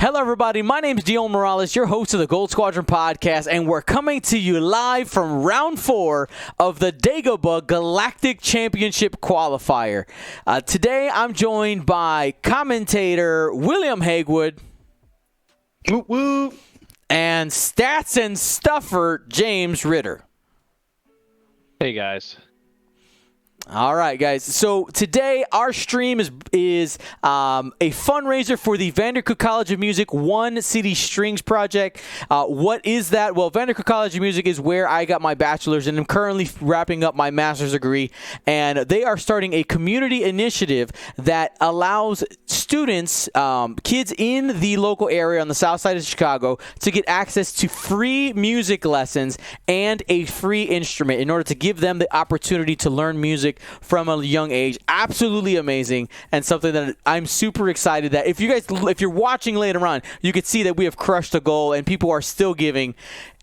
Hello, everybody. My name is Dion Morales, your host of the Gold Squadron podcast, and we're coming to you live from round 4 of the Dagobah Galactic Championship Qualifier. Today, I'm joined by commentator William Hagwood. Whoop, whoop. And stats and stuffer James Ritter. Hey, guys. All right, guys. So today our stream is a fundraiser for the Vandercook College of Music One City Strings project. What is that? Well, Vandercook College of Music is where I got my bachelor's, and I'm currently wrapping up my master's degree. And they are starting a community initiative that allows students, kids in the local area on the south side of Chicago, to get access to free music lessons and a free instrument in order to give them the opportunity to learn music from a young age. Absolutely amazing, and something that I'm super excited that if you're watching later on, you could see that we have crushed a goal and people are still giving.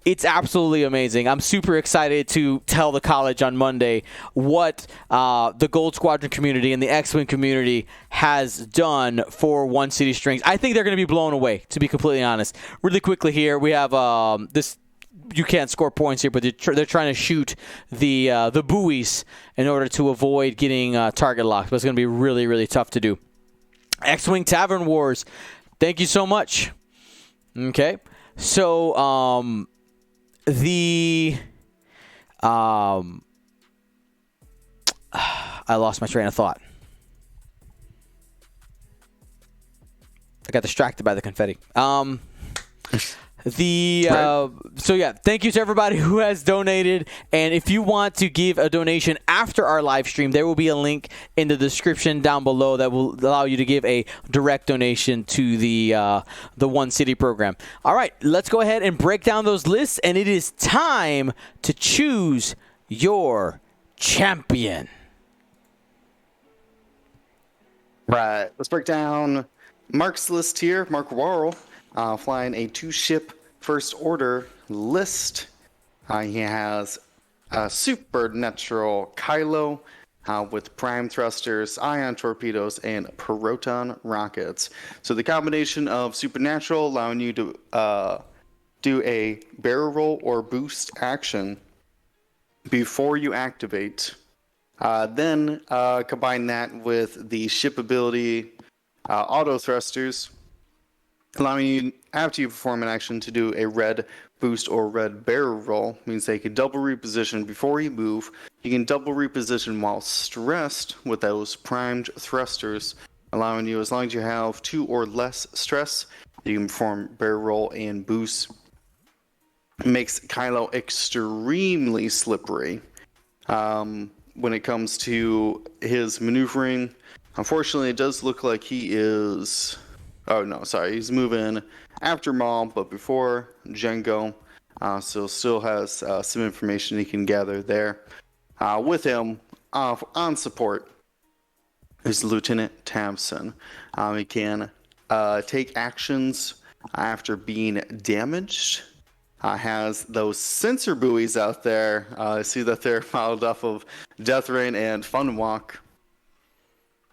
It's absolutely amazing. I'm super excited to tell the college on Monday what the Gold Squadron community and the X-Wing community has done for One City Strings. I think they're going to be blown away, to be completely honest. Really quickly here, we have this. You can't score points here, but they're trying to shoot the buoys in order to avoid getting target locked. But it's going to be really, really tough to do. X-Wing Tavern Wars, thank you so much. Okay, so I lost my train of thought. I got distracted by the confetti. So yeah, thank you to everybody who has donated, and if you want to give a donation after our live stream, there will be a link in the description down below that will allow you to give a direct donation to the One City program. All right, let's go ahead and break down those lists, and it is time to choose your champion. Right, let's break down Mark's list here. Mark Warrell, flying a 2-ship First Order list. He has Supernatural Kylo with prime thrusters, ion torpedoes, and proton rockets. So the combination of Supernatural allowing you to do a barrel roll or boost action before you activate. Then combine that with the ship ability auto thrusters, allowing you, after you perform an action, to do a red boost or red barrel roll. Means they can double reposition before you move. You can double reposition while stressed with those primed thrusters, allowing you, as long as you have 2 or less stress, you can perform barrel roll and boost. Makes Kylo extremely slippery when it comes to his maneuvering. Unfortunately, it does look like he is... Oh, no, sorry. He's moving after Maul, but before Jango. So still has some information he can gather there. With him, on support, is Lieutenant Tamsin. He can take actions after being damaged. Has those sensor buoys out there. I see that they're modeled off of Death Rain and Fun Walk.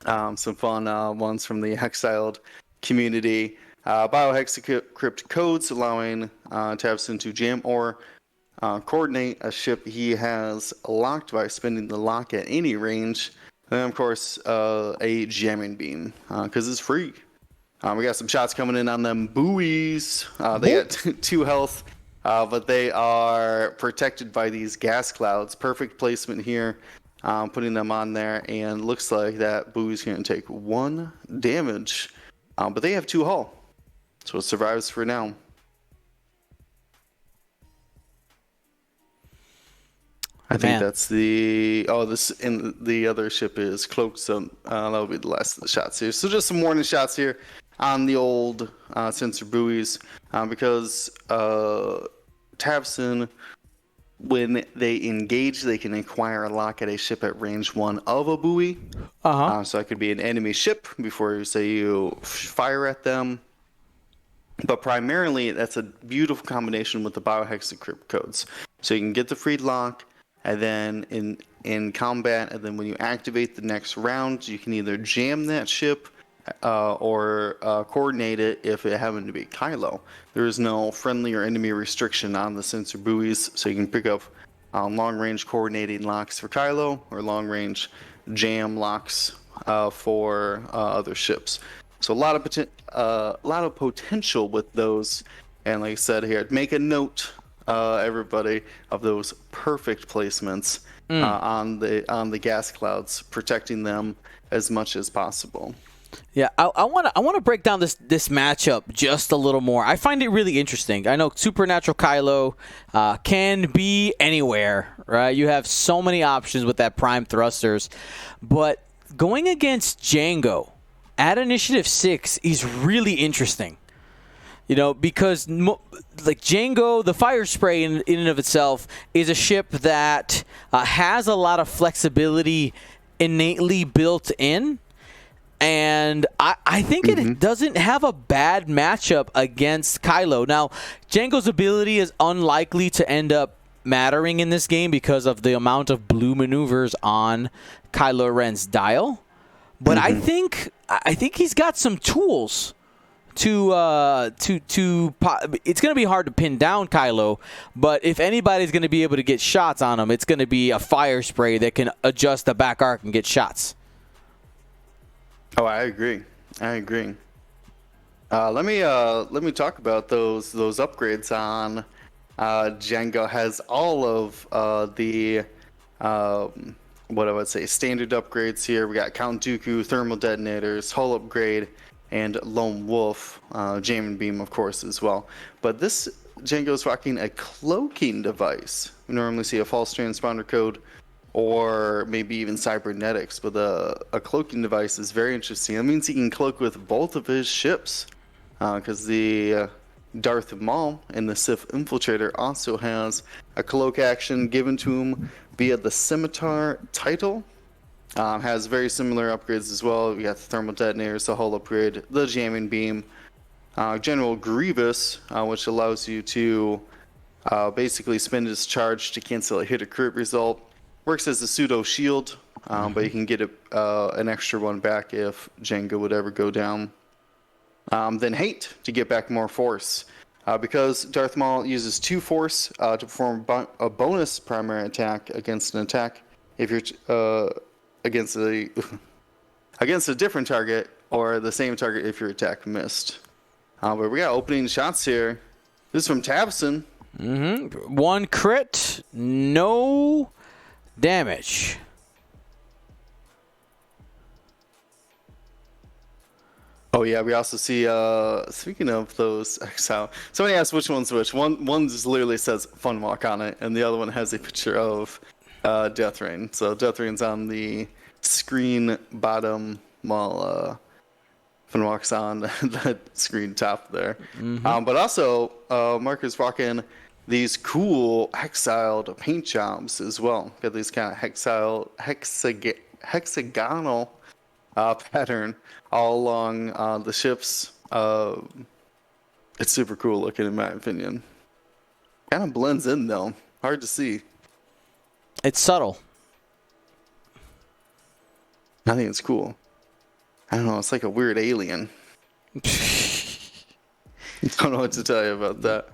Some fun ones from the Exiled community. Biohexacrypt codes allowing Tamsin to jam or coordinate a ship he has locked by spending the lock at any range. And then, of course, a jamming beam, because it's free. We got some shots coming in on them buoys. They got 2 health, but they are protected by these gas clouds. Perfect placement here. Putting them on there, and looks like that buoy's going to take 1 damage. But they have 2 hull, so it survives for now. I think that's the... Oh, this in the other ship is cloaked, so that'll be the last of the shots here. So just some warning shots here on the old sensor buoys, because Tamsin, when they engage, they can acquire a lock at a ship at range 1 of a buoy. So that could be an enemy ship before you fire at them. But primarily, that's a beautiful combination with the biohexacrypt codes. So you can get the free lock, and then in combat, and then when you activate the next round, you can either jam that ship or coordinate it if it happened to be Kylo. There is no friendly or enemy restriction on the sensor buoys, so you can pick up long-range coordinating locks for Kylo or long-range jam locks for other ships. So a lot of potential with those. And like I said here, make a note, everybody, of those perfect placements on the gas clouds, protecting them as much as possible. Yeah, I want to break down this matchup just a little more. I find it really interesting. I know Supernatural Kylo can be anywhere, right? You have so many options with that prime thrusters, but going against Jango at Initiative 6 is really interesting. You know, because like Jango, the fire spray in and of itself is a ship that has a lot of flexibility innately built in. And I think it doesn't have a bad matchup against Kylo. Now, Jango's ability is unlikely to end up mattering in this game because of the amount of blue maneuvers on Kylo Ren's dial. But I think he's got some tools to it's going to be hard to pin down Kylo, but if anybody's going to be able to get shots on him, it's going to be a fire spray that can adjust the back arc and get shots. Oh, I agree. Let me talk about those upgrades on Jango. Has all of the what I would say standard upgrades here. We got Count Dooku, thermal detonators, hull upgrade, and Lone Wolf, Jam Beam, of course, as well. But this Jango's rocking a cloaking device. We normally see a false transponder code or maybe even cybernetics, but a cloaking device is very interesting. That means he can cloak with both of his ships, because the Darth Maul and the Sith Infiltrator also has a cloak action given to him via the Scimitar title. Has very similar upgrades as well. We got the thermal detonators, the hull upgrade, the jamming beam, General Grievous, which allows you to basically spend his charge to cancel a hit or crit result. Works as a pseudo shield, but you can get an extra one back if Jango would ever go down. Then Hate to get back more force. Because Darth Maul uses 2 force to perform a bonus primary attack against an attack if you're against a different target or the same target if your attack missed. But we got opening shots here. This is from Tabson. 1 crit, no damage. Oh yeah, we also see, speaking of those exile, somebody asked which one's which. One just literally says Funwalk on it, and the other one has a picture of Death Rain. So Death Rain's on the screen bottom while Funwalk's on the screen top there. But also, Mark is rocking these cool hexiled paint jobs as well. Got these kind of hexagonal pattern all along the ships. It's super cool looking in my opinion. Kind of blends in though. Hard to see. It's subtle. I think it's cool. I don't know. It's like a weird alien. Don't know what to tell you about that.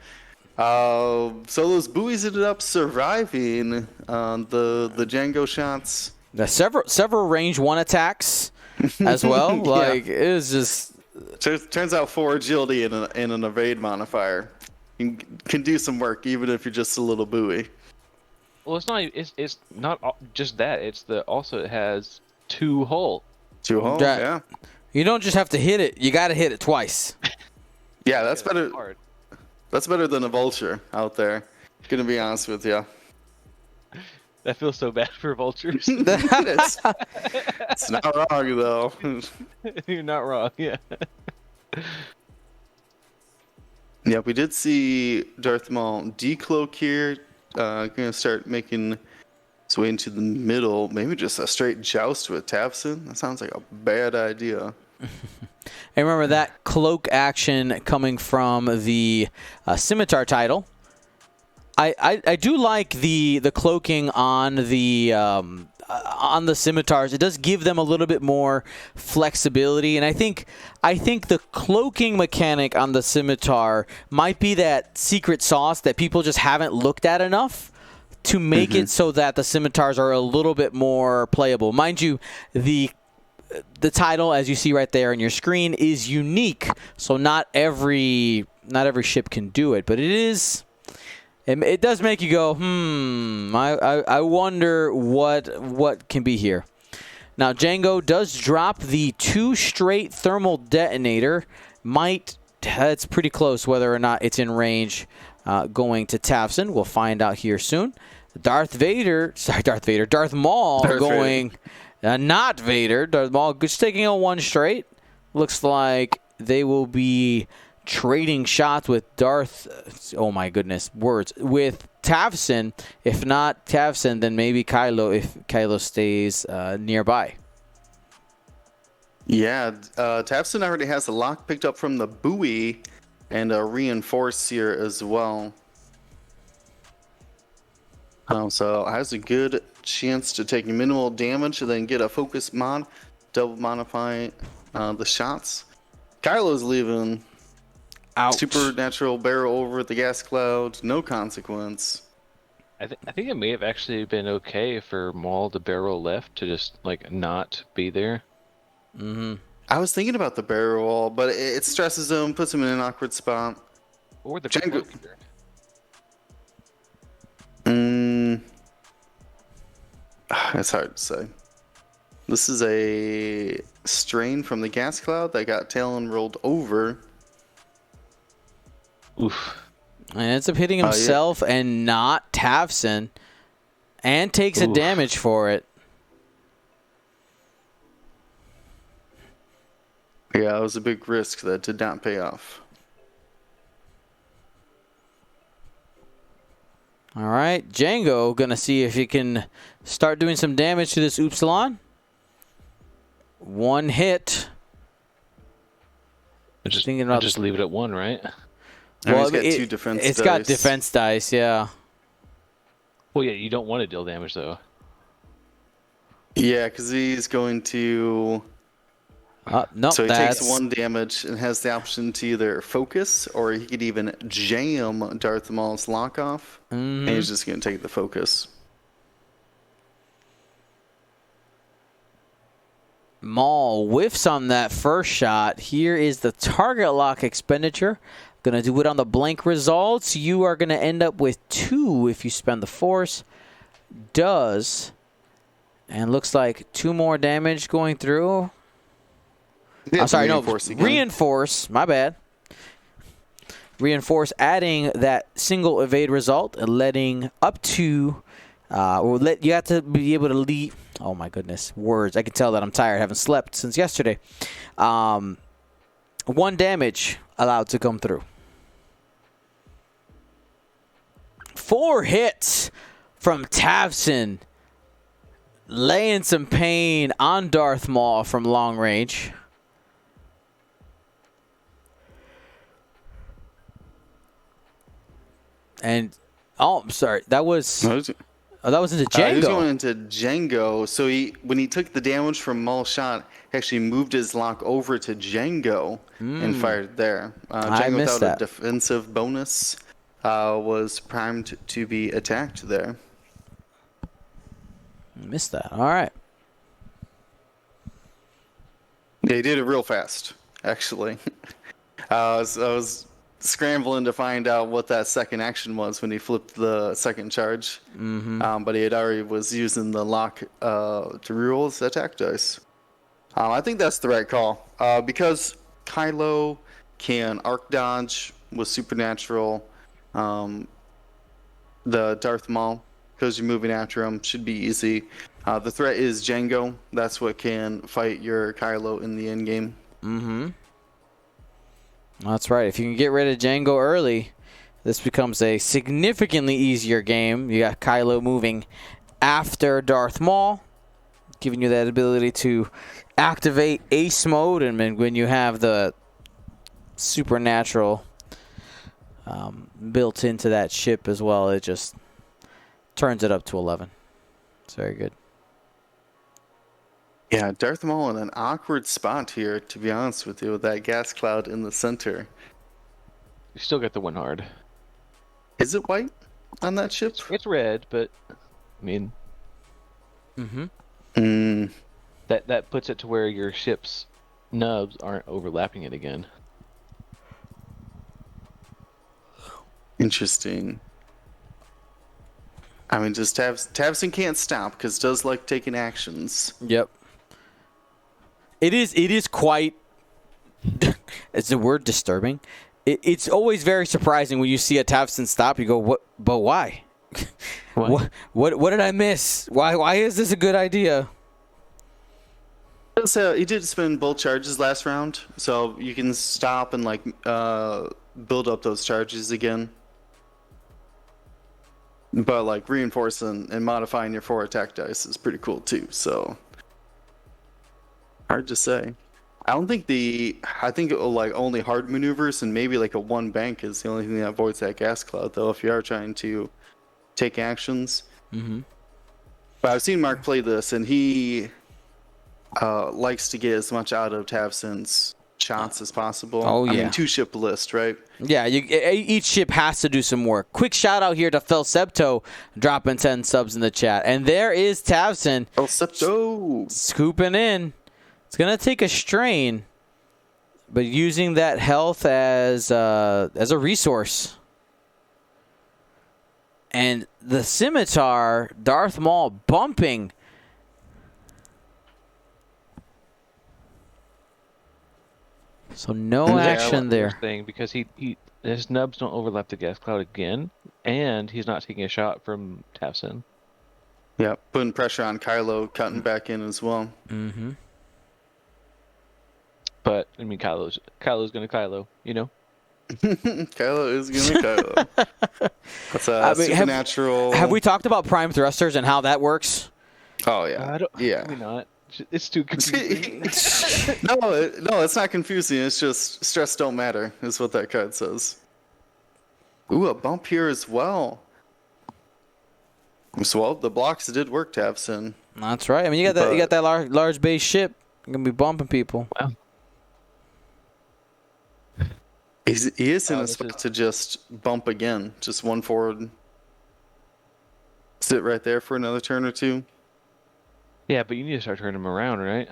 So those buoys ended up surviving the Jango shots. Several range 1 attacks as well. Like it was just. Turns out 4 agility and an evade modifier can do some work even if you're just a little buoy. Well, it's not. It's not just that. It has 2 hull. 2 hull. Yeah. You don't just have to hit it. You got to hit it twice. Yeah, that's better. That's better than a vulture out there. Gonna be honest with you. That feels so bad for vultures. It's not wrong though. You're not wrong. Yeah. Yeah, we did see Darth Maul decloak here. Gonna start making its way into the middle. Maybe just a straight joust with Tabson. That sounds like a bad idea. And remember that cloak action coming from the Scimitar title. I do like the cloaking on the on the scimitars. It does give them a little bit more flexibility, and I think the cloaking mechanic on the scimitar might be that secret sauce that people just haven't looked at enough to make it so that the scimitars are a little bit more playable. Mind you, the title, as you see right there on your screen, is unique, so not every ship can do it, but it does make you go, I wonder what can be here. Now, Django does drop the 2 straight thermal detonator. It's pretty close whether or not it's in range going to Tafson. We'll find out here soon. Darth Maul going, not Vader. Darth Maul just taking a 1 straight. Looks like they will be trading shots with with Tafson. If not Tafson, then maybe Kylo, if Kylo stays nearby. Yeah, Tafson already has a lock picked up from the buoy and a reinforce here as well. So has a good chance to take minimal damage and then get a focus mod, double modify the shots. Kylo's leaving. Ouch. Supernatural barrel over the gas cloud, no consequence. I think it may have actually been okay for Maul to barrel left to just like not be there. I was thinking about the barrel wall, but it stresses him, puts him in an awkward spot. Or the Django. cloaker. It's hard to say. This is a strain from the gas cloud that got Talon rolled over. Oof. And ends up hitting himself and not Tafson, and takes a damage for it. Yeah, it was a big risk that did not pay off. All right, Django gonna see if he can start doing some damage to this Upsilon. 1 hit. Just leave it at 1, right? Well, it's got 2 defense dice. It's got defense dice, yeah. Well, yeah, you don't want to deal damage though. Yeah, because he's going to. Nope, so he takes 1 damage and has the option to either focus or he could even jam Darth Maul's lock off. And he's just going to take the focus. Maul whiffs on that first shot. Here is the target lock expenditure. Gonna do it on the blank results. You are gonna end up with 2 if you spend the force. Does. And looks like 2 more damage going through. Yeah, I'm sorry, reinforce, my bad. Reinforce, adding that single evade result and letting up to, you have to be able to leave. Oh my goodness, words. I can tell that I'm tired. I haven't slept since yesterday. 1 damage allowed to come through. 4 hits from Tafson, laying some pain on Darth Maul from long range. And I'm sorry, that was into Django. He was going into Django. So when he took the damage from Maul's shot, he actually moved his lock over to Django and fired there. Django without a defensive bonus was primed to be attacked there. Missed that. All right. Yeah, he did it real fast, actually. I was scrambling to find out what that second action was when he flipped the second charge. But he had already was using the lock to reroll his attack dice. I think that's the right call. Because Kylo can arc dodge with supernatural. The Darth Maul, because you're moving after him, should be easy. The threat is Django. That's what can fight your Kylo in the end game. That's right. If you can get rid of Django early, this becomes a significantly easier game. You got Kylo moving after Darth Maul, giving you that ability to activate Ace mode, and when you have the supernatural built into that ship as well, it just turns it up to 11. It's very good. Yeah, Darth Maul in an awkward spot here, to be honest with you, with that gas cloud in the center. You still get the win hard. Is it white on that ship? It's red, but I mean, Mm, that puts it to where your ship's nubs aren't overlapping it again. interesting. I mean, just Tavson can't stop because does like taking actions. Yep. It is quite. Is the word disturbing? It's always very surprising when you see a Tavson stop. You go, what? But why? What did I miss? Why is this a good idea? So he did spend both charges last round, so you can stop and like build up those charges again. But like reinforcing and modifying your 4 attack dice is pretty cool too. So hard to say. I think like only hard maneuvers and maybe like a 1 bank is the only thing that avoids that gas cloud though. If you are trying to take actions. Mm-hmm. But I've seen Mark play this and he likes to get as much out of Tavson's shots as possible. Oh, yeah. I mean, 2-ship list, right? Yeah, each ship has to do some work. Quick shout out here to Phil Septo dropping 10 subs in the chat. And there is Tavson. El Septo! Scooping in. It's going to take a strain, but using that health as a resource. And the Scimitar, Darth Maul bumping. So no action there. Thing because his nubs don't overlap the gas cloud again, and he's not taking a shot from Tavson. Yeah, putting pressure on Kylo, cutting back in as well. Mm-hmm. But I mean, Kylo's gonna Kylo, you know. Kylo is gonna Kylo. That's a supernatural. Have we talked about prime thrusters and how that works? Oh yeah, yeah. Maybe not. It's too confusing. No, it's not confusing. It's just stress don't matter, is what that card says. Ooh, a bump here as well. So well, the blocks did work, Tavson. That's right. I mean, you got that large base ship. You're gonna be bumping people. Wow. He is in a spot to just bump again. Just 1 forward. Sit right there for another turn or 2. Yeah, but you need to start turning him around, right?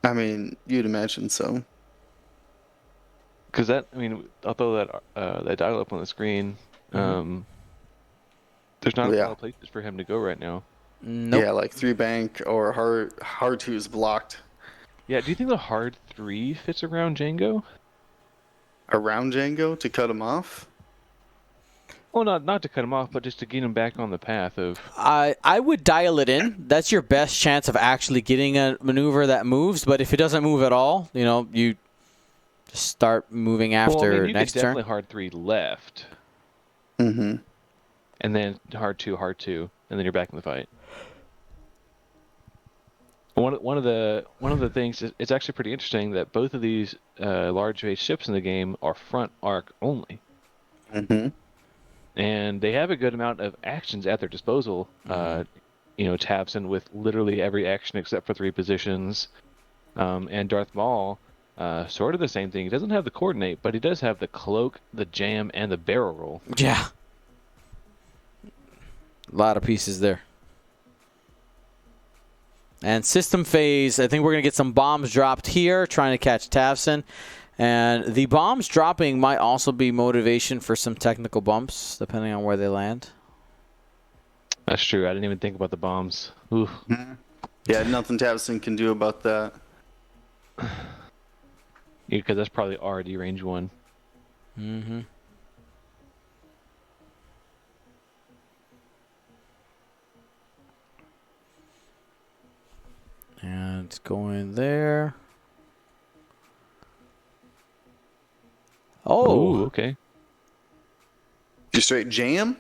I mean, you'd imagine so. Because I'll throw that dial up on the screen. Mm-hmm. There's not a lot of places for him to go right now. Nope. Yeah, like 3 bank or hard 2 is blocked. Yeah, do you think the hard 3 fits around Django? Around Django to cut him off? Well, not to cut him off, but just to get him back on the path of... I would dial it in. That's your best chance of actually getting a maneuver that moves. But if it doesn't move at all, you just start moving after you next could turn. definitely hard 3 left. Mm-hmm. And then hard 2, and then you're back in the fight. One of the things, it's actually pretty interesting that both of these large base ships in the game are front arc only. Mm-hmm. And they have a good amount of actions at their disposal. Tavson with literally every action except for 3 positions. And Darth Maul, sort of the same thing. He doesn't have the coordinate, but he does have the cloak, the jam, and the barrel roll. Yeah. A lot of pieces there. And system phase, I think we're going to get some bombs dropped here, trying to catch Tavson. And the bombs dropping might also be motivation for some technical bumps, depending on where they land. That's true. I didn't even think about the bombs. Ooh. Yeah, nothing Tavson can do about that. Yeah, because that's probably already range 1. Mm-hmm. And it's going there. Oh, Ooh, okay. Just straight jam?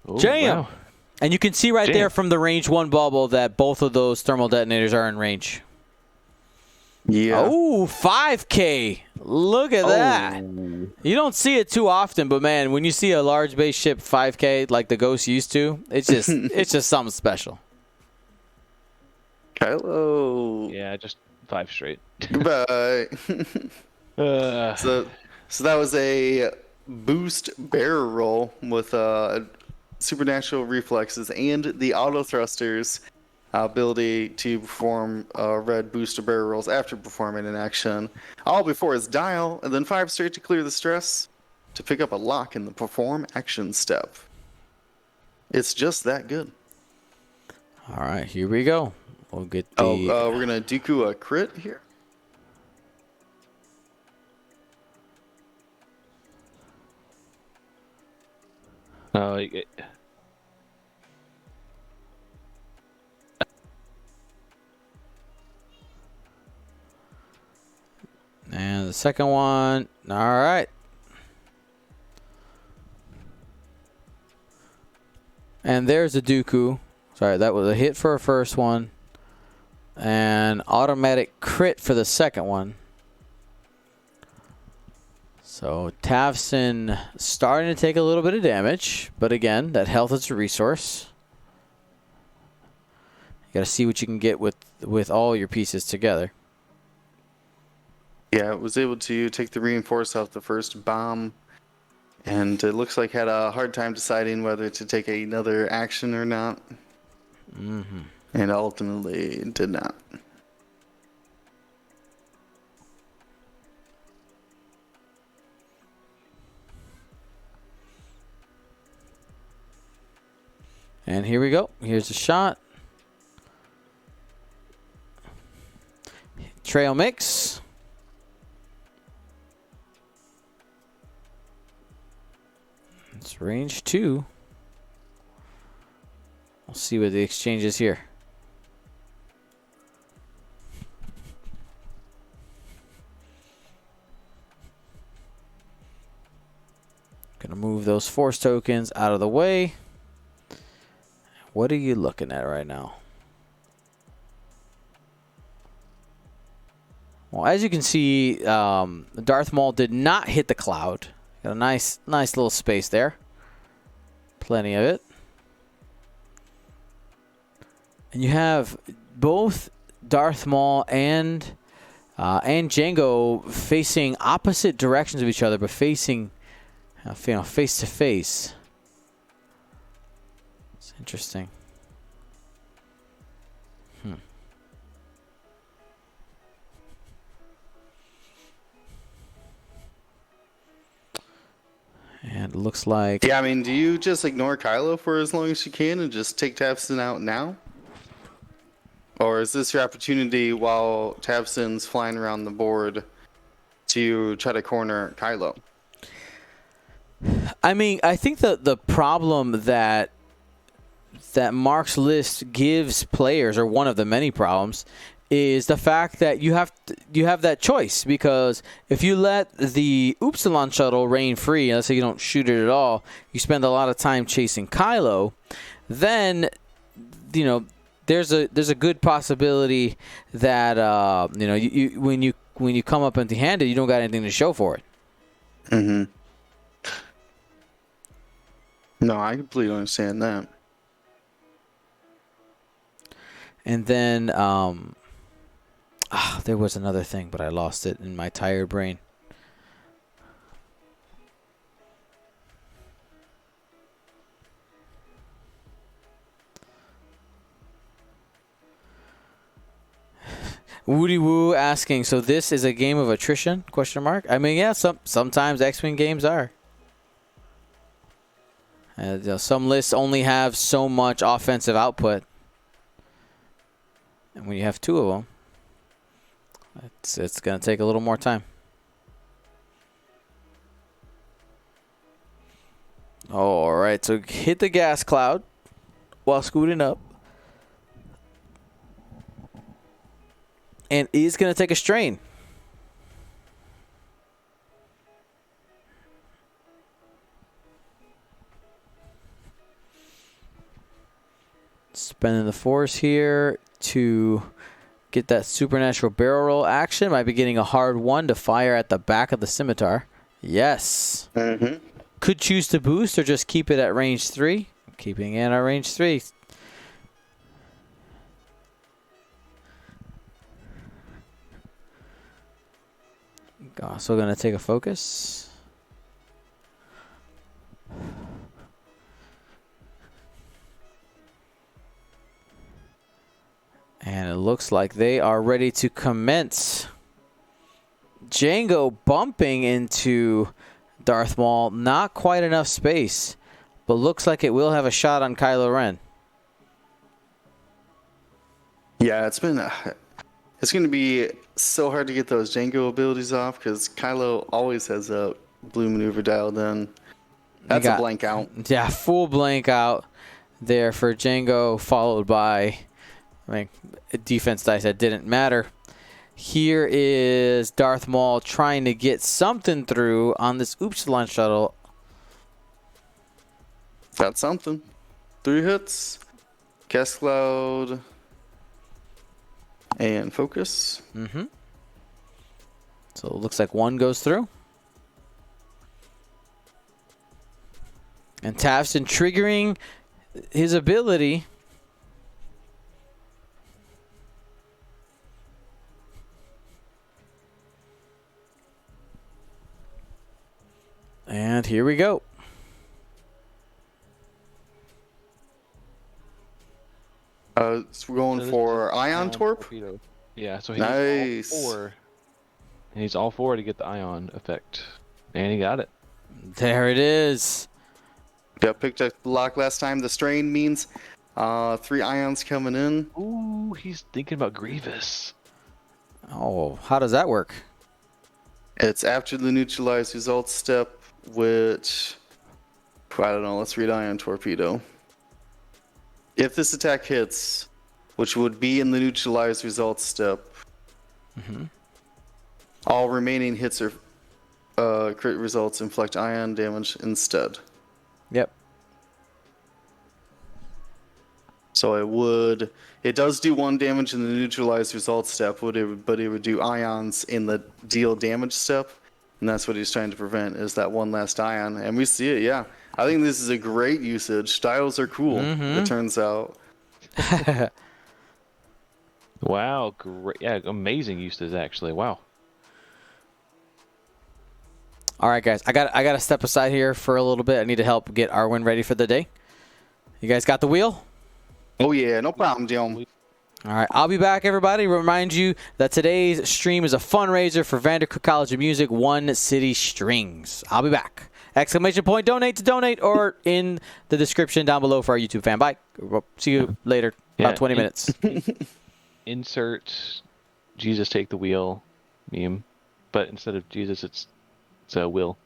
Oh, jam! wow. And you can see right Jam. there from the range 1 bubble that both of those thermal detonators are in range. Yeah. Oh, 5K. Look at that. You don't see it too often, but man, when you see a large base ship 5K like the Ghost used to, it's just something special. Kylo. Yeah, just 5 straight. Goodbye. Uh, So that was a boost barrel roll with supernatural reflexes and the auto thrusters ability to perform red booster barrel rolls after performing an action. All before his dial, and then 5 straight to clear the stress to pick up a lock in the perform action step. It's just that good. All right, here we go. We'll get the. We're gonna Dooku a crit here. oh, And the second one. All right. And there's a Dooku. Sorry, that was a hit for a first one. And automatic crit for the second one. So Tavson starting to take a little bit of damage. But again, that health is a resource. You got to see what you can get with all your pieces together. Yeah, it was able to take the reinforce off the first bomb. And it looks like had a hard time deciding whether to take another action or not. Mm-hmm. And ultimately did not. And here we go. Here's a shot. Trail mix. It's range 2. We'll see what the exchange is here. Gonna move those force tokens out of the way. What are you looking at right now? Well, as you can see, Darth Maul did not hit the cloud. Got a nice little space there. Plenty of it. And you have both Darth Maul and Jango facing opposite directions of each other, but facing, face to face. It's interesting. And it looks like... Yeah, I mean, do you just ignore Kylo for as long as you can and just take Tavson out now? Or is this your opportunity while Tavson's flying around the board to try to corner Kylo? I mean, I think the problem that Mark's list gives players, or one of the many problems, is the fact that you have that choice, because if you let the Upsilon shuttle reign free, let's say you don't shoot it at all, you spend a lot of time chasing Kylo, then there's a good possibility that when you come up empty-handed, you don't got anything to show for it. Mm-hmm. No, I completely understand that. And then there was another thing, but I lost it in my tired brain. Woody Woo asking, so this is a game of attrition? Question mark. I mean, yeah, sometimes X-Wing games are. Some lists only have so much offensive output. And when you have two of them, it's going to take a little more time. All right, so hit the gas cloud while scooting up. And is going to take a strain. Spending the force here to get that supernatural barrel roll action. Might be getting a hard one to fire at the back of the scimitar. Yes. Mm-hmm. Could choose to boost or just keep it at range 3. Keeping it at range 3. Also going to take a focus. And it looks like they are ready to commence. Django bumping into Darth Maul. Not quite enough space, but looks like it will have a shot on Kylo Ren. Yeah, it's going to be so hard to get those Django abilities off because Kylo always has a blue maneuver dialed in. That's a blank out. Yeah, full blank out there for Django, followed by, I mean, defense dice that didn't matter. Here is Darth Maul trying to get something through on this Upsilon shuttle. Got something. 3 hits. Cast Cloud. And focus. Mm-hmm. So it looks like 1 goes through. And Tafson triggering his ability. And here we go. So we're going for Ion Torp. Torpedo. Yeah, so Nice. He's all 4 to get the Ion effect. And he got it. There it is. Got picked up the lock last time. The strain means 3 ions coming in. Ooh, he's thinking about Grievous. Oh, how does that work? It's after the neutralize results step, which, I don't know, let's read Ion Torpedo. If this attack hits, which would be in the neutralize results step, all remaining hits or crit results inflict ion damage instead. Yep. So it does do 1 damage in the neutralize results step, but it would do ions in the deal damage step, and that's what he's trying to prevent, is that 1 last ion. And we see it, yeah. I think this is a great usage. Styles are cool, it turns out. Wow, great. Yeah, amazing uses, actually. Wow. All right, guys. I got to step aside here for a little bit. I need to help get Arwen ready for the day. You guys got the wheel? Oh, yeah, no problem, Jim. All right, I'll be back, everybody. Remind you that today's stream is a fundraiser for Vandercook College of Music, One City Strings. I'll be back. Exclamation point, donate to donate, or in the description down below for our YouTube fan. Bye. See you later, about 20 minutes. Insert Jesus take the wheel meme, but instead of Jesus, it's a will.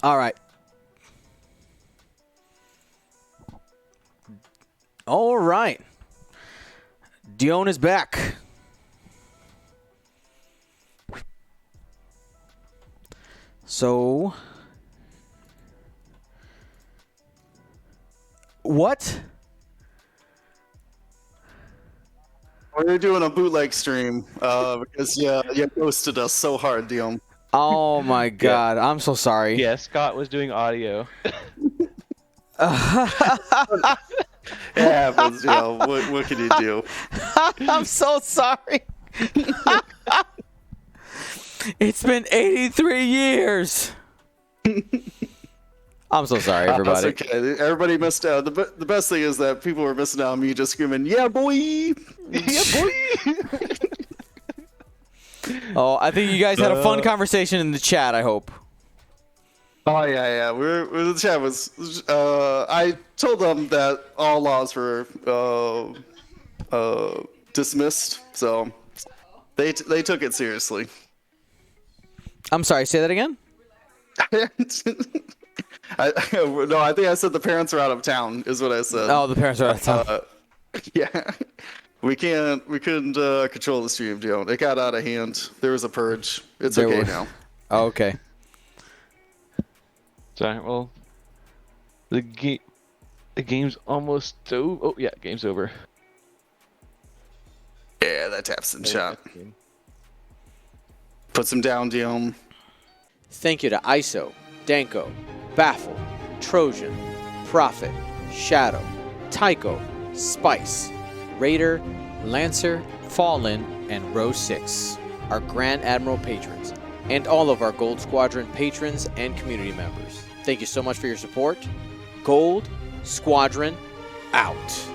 All right. All right. Dion is back. So, what? We're doing a bootleg stream because you ghosted us so hard, Dion. Oh my God! I'm so sorry. Yeah, Scott was doing audio. It happens, what can you do? I'm so sorry. It's been 83 years. I'm so sorry, everybody. That's okay. Everybody missed out. The best thing is that people were missing out on me just screaming, "Yeah, boy! Yeah, boy!" Oh, I think you guys had a fun conversation in the chat, I hope. Oh yeah. The chat was. I told them that all laws were dismissed, so they took it seriously. I'm sorry, say that again? I think I said the parents are out of town, is what I said. Oh, the parents are out of town. Yeah. We couldn't control the stream, Joe. It got out of hand. There was a purge. It's okay now. Oh, okay. Sorry, well, the game's almost over. Oh yeah, game's over. Yeah, that Tapson shot. Puts him down, Dion. Thank you to ISO, Danko, Baffle, Trojan, Prophet, Shadow, Tycho, Spice, Raider, Lancer, Fallen, and Row 6, our Grand Admiral patrons, and all of our Gold Squadron patrons and community members. Thank you so much for your support. Gold Squadron out.